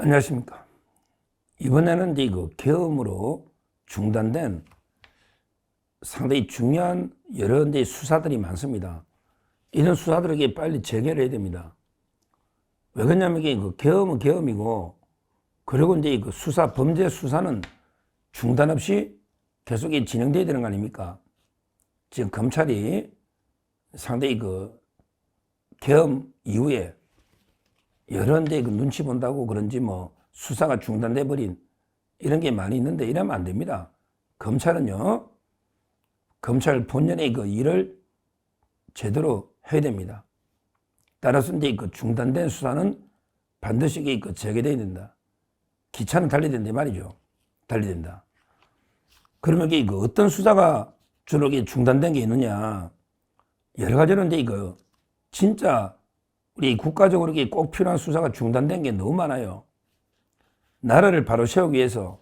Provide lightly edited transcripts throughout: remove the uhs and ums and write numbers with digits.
안녕하십니까. 이번에는 이제 계엄으로 중단된 상당히 중요한 여러 수사들이 많습니다. 이런 수사들에게 빨리 재개를 해야 됩니다. 왜 그러냐면 이게 계엄은 계엄이고, 그리고 이제 수사, 범죄 수사는 중단 없이 계속 진행돼야 되는 거 아닙니까? 지금 검찰이 상당히 계엄 이후에 여러 눈치 본다고 그런지 수사가 중단돼 버린 이런 게 많이 있는데, 이러면 안 됩니다. 검찰은요, 검찰 본연의 일을 제대로 해야 됩니다. 따라서 이제 중단된 수사는 반드시 재개돼야 된다. 기차는 달려야 된다 말이죠. 달려야 된다. 그러면 어떤 수사가 주로 중단된 게 있느냐? 여러 가지로 이제 진짜 우리 국가적으로 꼭 필요한 수사가 중단된 게 너무 많아요. 나라를 바로 세우기 위해서,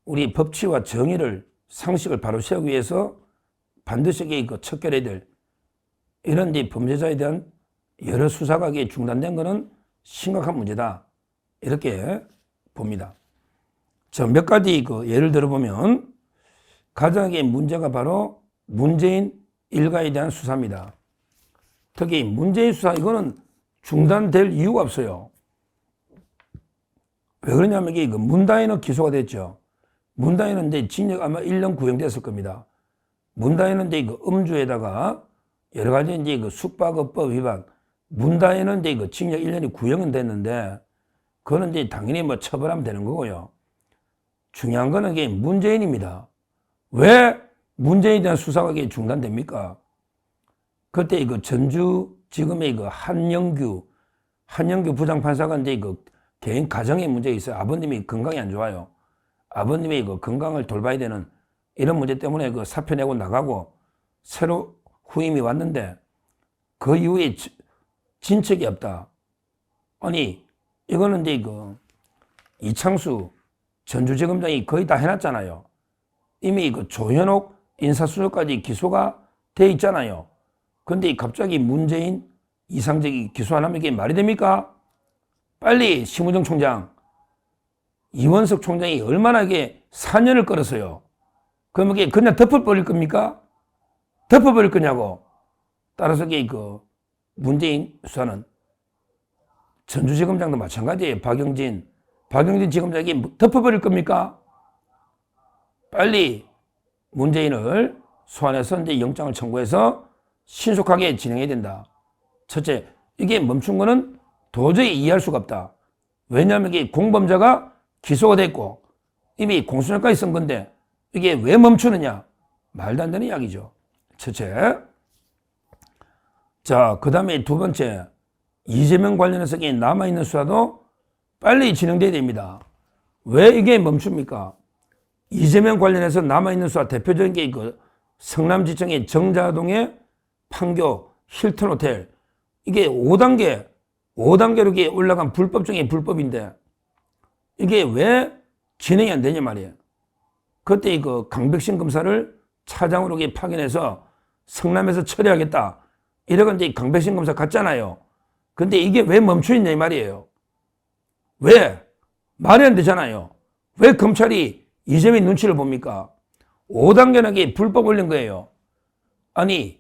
우리 법치와 정의를, 상식을 바로 세우기 위해서 반드시 척결해야 될 이런 범죄자에 대한 여러 수사가 중단된 것은 심각한 문제다, 이렇게 봅니다. 몇 가지 예를 들어보면, 가장 문제가 바로 문재인 일가에 대한 수사입니다. 특히 문재인 수사, 이거는 중단될 이유가 없어요. 왜 그러냐면 문다인은 기소가 됐죠. 문다인은 이제 징역 아마 1년 구형됐을 겁니다. 문다인은 이제 음주에다가 여러 가지 이제 숙박업법 위반, 문다인은 이제 징역 1년이 구형은 됐는데, 그거는 이제 당연히 처벌하면 되는 거고요. 중요한 거는 문재인입니다. 왜 문재인에 대한 수사가 중단됩니까? 그때 전주지검의 한영규 부장판사가 이제 개인 가정에 문제가 있어요. 아버님이 건강이 안 좋아요. 아버님의 건강을 돌봐야 되는 이런 문제 때문에 사표 내고 나가고, 새로 후임이 왔는데 그 이후에 진척이 없다. 아니, 이거는 이제 이창수 전주지검장이 거의 다 해놨잖아요. 이미 조현옥 인사수석까지 기소가 돼 있잖아요. 근데 갑자기 문재인, 이상적이 기소 안 하면 이게 말이 됩니까? 빨리 심우정 총장, 이원석 총장이 얼마나 4년을 끌었어요. 그럼 이게 그냥 덮어버릴 겁니까? 덮어버릴 거냐고. 따라서 문재인 수사는 전주지검장도 마찬가지예요. 박영진 지검장이 덮어버릴 겁니까? 빨리 문재인을 소환해서 이제 영장을 청구해서 신속하게 진행해야 된다. 첫째, 이게 멈춘 거는 도저히 이해할 수가 없다. 왜냐하면 이게 공범자가 기소가 됐고 이미 공소장까지 쓴 건데 이게 왜 멈추느냐? 말도 안 되는 이야기죠. 첫째. 자, 그 다음에 두 번째, 이재명 관련해서 남아있는 수사도 빨리 진행돼야 됩니다. 왜 이게 멈춥니까? 이재명 관련해서 남아있는 수사, 대표적인 게 성남지청의 정자동의 판교 힐튼 호텔, 이게 5단계로 이게 올라간 불법 중에 불법인데 이게 왜 진행이 안 되냐 말이에요. 그때 강백신 검사를 차장으로 파견해서 성남에서 처리하겠다, 이러고 이제 강백신 검사 갔잖아요. 근데 이게 왜 멈춰 있냐 이 말이에요. 왜? 말이 안 되잖아요. 왜 검찰이 이재명 눈치를 봅니까? 5단계는 불법 올린 거예요. 아니,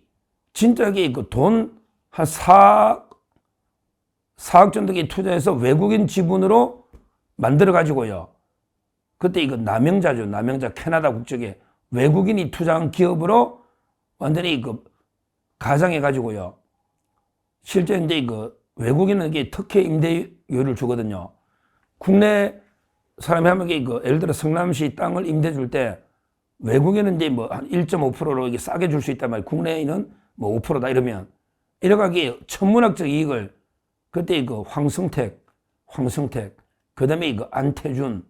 진짜 돈 한 4억 정도 투자해서 외국인 지분으로 만들어가지고요. 그때 남영자죠. 남영자 캐나다 국적의 외국인이 투자한 기업으로 완전히 가장해가지고요. 실제 이제 외국인은 특혜 임대료를 주거든요. 국내 사람이 하면 예를 들어 성남시 땅을 임대 줄 때 외국인은 이제 한 1.5%로 싸게 줄 수 있단 말이에요. 국내에는 5%다 이러면. 이래가지고 천문학적 이익을, 그때 황승택, 그 다음에 안태준,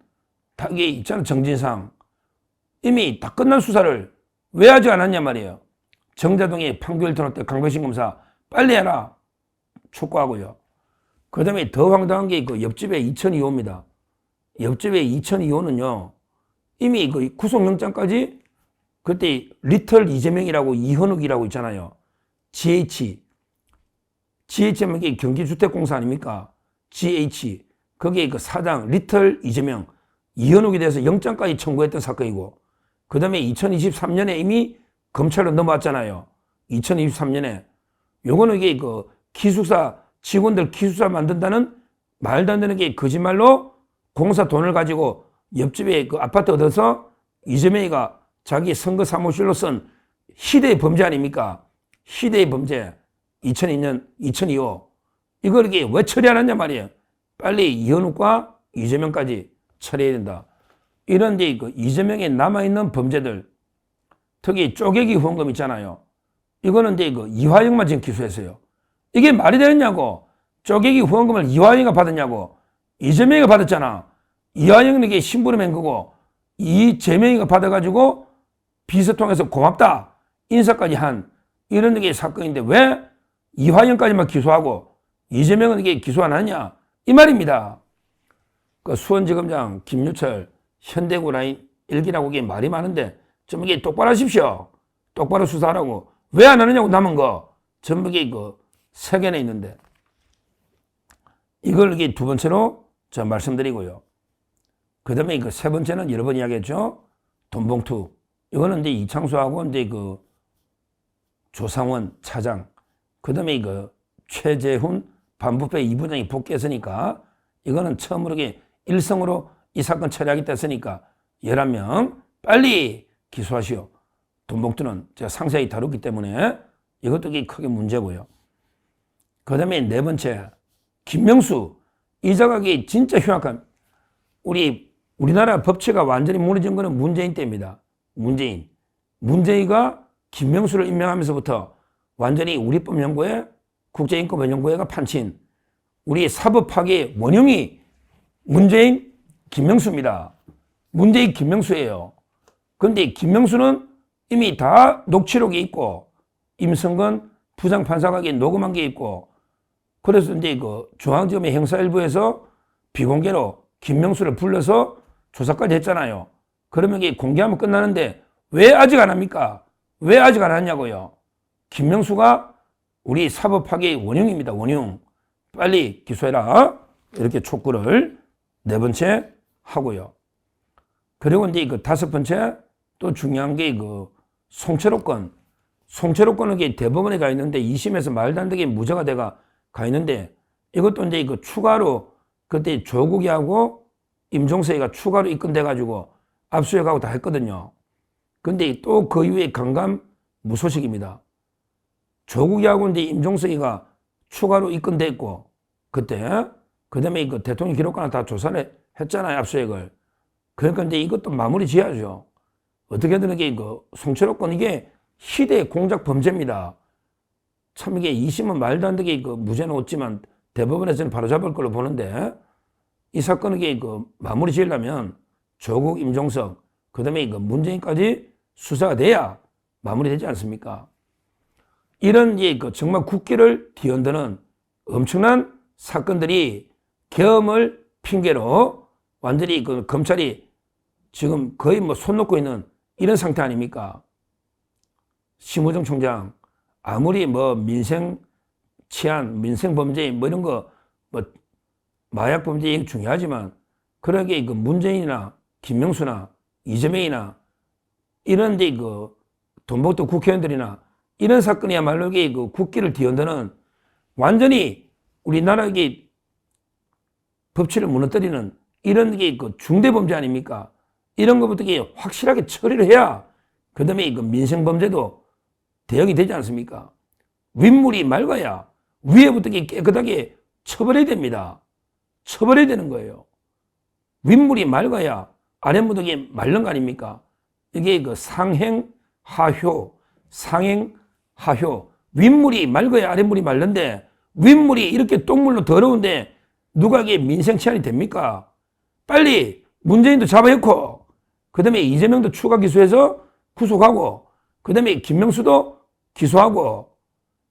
다 이게 있잖아, 정진상. 이미 다 끝난 수사를 왜 하지 않았냐 말이에요. 정자동의 판교 힐튼 호텔 강백신 검사 빨리 해라, 촉구하고요. 그 다음에 더 황당한 게 옆집에 2002호입니다. 옆집에 2002호는요, 이미 구속영장까지, 그때 리틀 이재명이라고 이현욱이라고 있잖아요. GH하면 이게 경기주택공사 아닙니까? GH. 거기에 그 사장 리틀 이재명, 이현욱에 대해서 영장까지 청구했던 사건이고, 그 다음에 2023년에 이미 검찰로 넘어왔잖아요. 2023년에. 요거는 이게 그 기숙사, 직원들 기숙사 만든다는 말도 안 되는 게 거짓말로 공사 돈을 가지고 옆집에 그 아파트 얻어서 이재명이가 자기 선거 사무실로 쓴 희대의 범죄 아닙니까? 희대의 범죄. 2002년, 2002호. 이걸 이게 왜 처리 안 하냐 말이에요. 빨리 이현욱과 이재명까지 처리해야 된다. 이런 데 그 이재명에 남아있는 범죄들, 특히 쪼개기 후원금 있잖아요. 이거는 이제 그 이화영만 지금 기소했어요. 이게 말이 되느냐고. 쪼개기 후원금을 이화영이가 받았냐고. 이재명이가 받았잖아. 이화영에게 심부름 한 거고, 이재명이가 받아가지고 비서 통해서 고맙다. 인사까지 한 이런 게 사건인데 왜 이화영까지만 기소하고 이재명은 이게 기소 안 하냐? 이 말입니다. 그 수원지검장 김유철 현대구 라인 1기라고 이게 말이 많은데 좀 이게 똑바로 하십시오. 똑바로 수사하라고. 왜 안 하느냐고 남은 거. 전부 이게 그 세 개나 있는데. 이걸 이게 두 번째로 저 말씀드리고요. 그 다음에 그 세 번째는 여러 번 이야기했죠. 돈봉투. 이거는 이제 이창수하고 이제 그 조상원 차장. 그 다음에 그 최재훈 반부패 2부장이 복귀했으니까 이거는 처음으로 일성으로 이 사건 처리하겠다 했으니까 11명 빨리 기소하시오. 돈봉투는 제가 상세히 다루기 때문에 이것도 크게 문제고요. 그 다음에 네 번째, 김명수. 이 자각이 진짜 흉악한, 우리나라 법치가 완전히 무너진 거는 문재인 때입니다. 문재인. 문재인이가 김명수를 임명하면서부터 완전히 우리법연구회, 국제인권연구회가 판친 우리 사법 파괴의 원흉이 문재인, 김명수입니다. 문재인, 김명수예요. 그런데 김명수는 이미 다 녹취록이 있고 임성근 부장판사가 녹음한 게 있고 그래서 이제 그 중앙지검의 형사일부에서 비공개로 김명수를 불러서 조사까지 했잖아요. 그러면 이게 공개하면 끝나는데 왜 아직 안 합니까? 왜 아직 안 하냐고요. 김명수가 우리 사법 파괴의 원흉입니다. 원흉. 빨리 기소해라. 이렇게 촉구를 네 번째 하고요. 그리고 이제 그 다섯 번째 또 중요한 게 그 송철호 건. 송철호 건은 대법원에 가 있는데 2심에서 말도 안 되게 무죄가 돼가 있는데 이것도 이제 그 추가로 그때 조국이하고 임종석이가 추가로 입건돼 가지고 압수수색하고 다 했거든요. 근데 또 그 이후에 강감 무소식입니다. 조국이하고 이제 임종석이가 추가로 입건됐고 그때 그다음에 그 대통령 기록관을 다 조사를 했잖아요. 압수수색을. 그러니까 이제 이것도 마무리 지어야죠. 어떻게든 이게 그 송철호 건 이게 희대의 공작 범죄입니다. 참 이게 2심은 말도 안 되게 그 무죄는 없지만 대법원에서는 바로 잡을 걸로 보는데 이 사건을 이게 그 마무리 지으려면 조국, 임종석, 그 다음에 그 문재인까지 수사가 돼야 마무리되지 않습니까? 이런 이제 그 정말 국기를 뒤흔드는 엄청난 사건들이 계엄을 핑계로 완전히 그 검찰이 지금 거의 뭐 손 놓고 있는 이런 상태 아닙니까? 심우정 총장 아무리 뭐 민생 치안, 민생 범죄 뭐 이런 거 뭐 마약 범죄 중요하지만 그러게 그 문재인이나 김명수나 이재명이나 이런 데 그 돈봉투 국회의원들이나 이런 사건이야말로 이게 그 국기를 뒤흔드는 완전히 우리나라의 법치를 무너뜨리는 이런 게 그 중대 범죄 아닙니까? 이런 것부터 확실하게 처리를 해야 그 다음에 그 민생 범죄도 대응이 되지 않습니까? 윗물이 맑아야 위에부터 깨끗하게 처벌해야 됩니다. 처벌해야 되는 거예요. 윗물이 맑아야 아랫물이 맑는 거 아닙니까? 이게 그 상행하효, 상행하효. 윗물이 맑아야 아랫물이 맑는데 윗물이 이렇게 똥물로 더러운데 누가 이게 민생 치안이 됩니까? 빨리 문재인도 잡아놓고 그 다음에 이재명도 추가 기소해서 구속하고 그 다음에 김명수도 기소하고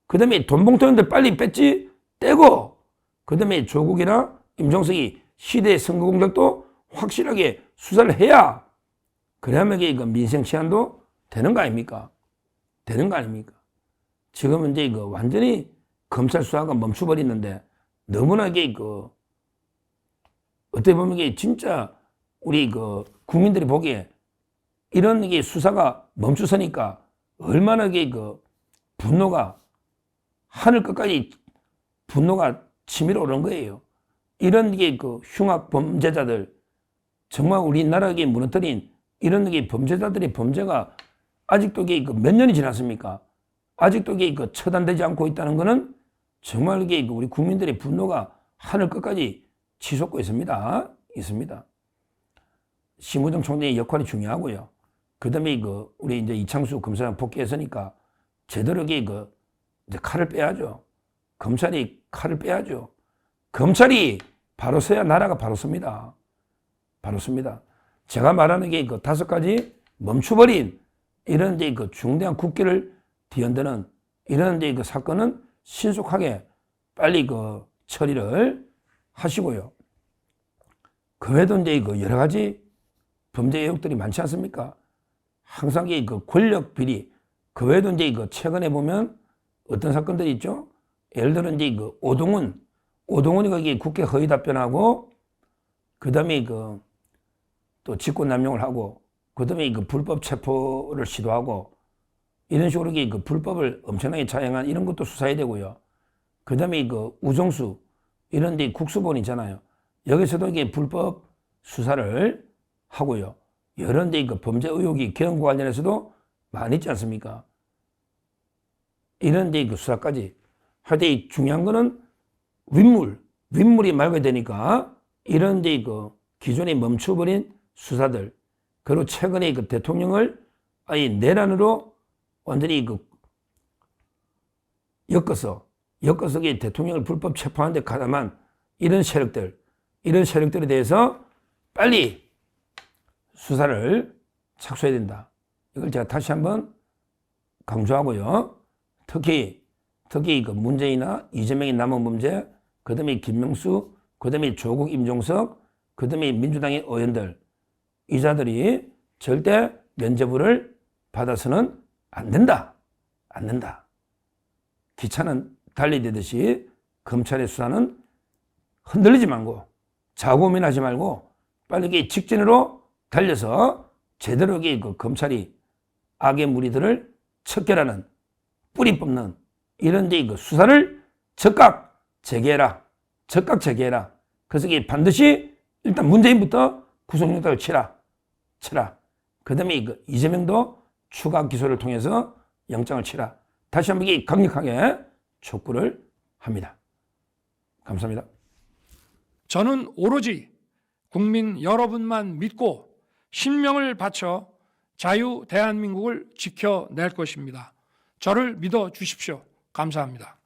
그 다음에 돈봉투들 빨리 뺐지 떼고 그 다음에 조국이나 임종석이 시대 선거 공작도 확실하게 수사를 해야 그래야만 이게 민생 치안도 되는 거 아닙니까? 되는 거 아닙니까? 지금은 이제 그 완전히 검찰 수사가 멈춰버리는데 너무나 이게 그 어떻게 보면 이게 진짜 우리 국민들이 보기에 이런 이게 수사가 멈추서니까 얼마나 이게 분노가 하늘 끝까지 분노가 치밀어 오른 거예요. 이런 게 흉악 범죄자들, 정말 우리나라에 무너뜨린 이런 게 범죄자들의 범죄가 아직도 이게 몇 년이 지났습니까? 아직도 이게 처단되지 않고 있다는 것은 정말 이게 우리 국민들의 분노가 하늘 끝까지 치솟고 있습니다. 심우정 총장의 역할이 중요하고요. 그 다음에 우리 이제 이창수 검사장 복귀했으니까 제대로 이제 칼을 빼야죠. 검찰이 칼을 빼야죠. 검찰이 바로 서야 나라가 바로 섭니다. 바로 섭니다. 제가 말하는 게 5가지 멈춰버린 이런 이제 중대한 국기를 뒤흔드는 이런 이제 사건은 신속하게 빨리 처리를 하시고요. 그 외에도 이제 여러 가지 범죄 의혹들이 많지 않습니까? 항상 이 권력 비리, 그 외에도 이제 최근에 보면 어떤 사건들이 있죠? 예를 들어 이제 오동훈이 거기 국회 허위 답변하고, 그 다음에 또 직권남용을 하고, 그 다음에 불법 체포를 시도하고, 이런 식으로 불법을 엄청나게 차용한 이런 것도 수사해야 되고요. 그 다음에 우정수, 이런 데 국수본 있잖아요. 여기서도 이게 불법 수사를 하고요. 여러 데 범죄 의혹이 개헌과 관련해서도 많이 있지 않습니까? 이런 데 수사까지. 하여튼 중요한 거는 윗물이 맑아야 되니까 이런 데 기존에 멈춰버린 수사들, 그리고 최근에 대통령을 아예 내란으로 완전히 엮어서 대통령을 불법 체포하는 데 가담한 이런 세력들에 대해서 빨리 수사를 착수해야 된다. 이걸 제가 다시 한번 강조하고요. 특히 문재인이나 이재명의 남은 문제, 그 다음에 김명수, 그 다음에 조국, 임종석, 그 다음에 민주당의 의원들, 이 자들이 절대 면죄부를 받아서는 안 된다. 기차는 달리듯이 검찰의 수사는 흔들리지 말고 자고민하지 말고 빨리 직진으로 달려서 제대로 검찰이 악의 무리들을 척결하는, 뿌리 뽑는 이런 수사를 즉각 재개해라. 그래서 반드시 일단 문재인부터 구속영장을 치라. 그 다음에 이재명도 추가 기소를 통해서 영장을 치라. 다시 한번 강력하게 촉구를 합니다. 감사합니다. 저는 오로지 국민 여러분만 믿고 신명을 바쳐 자유 대한민국을 지켜낼 것입니다. 저를 믿어 주십시오. 감사합니다.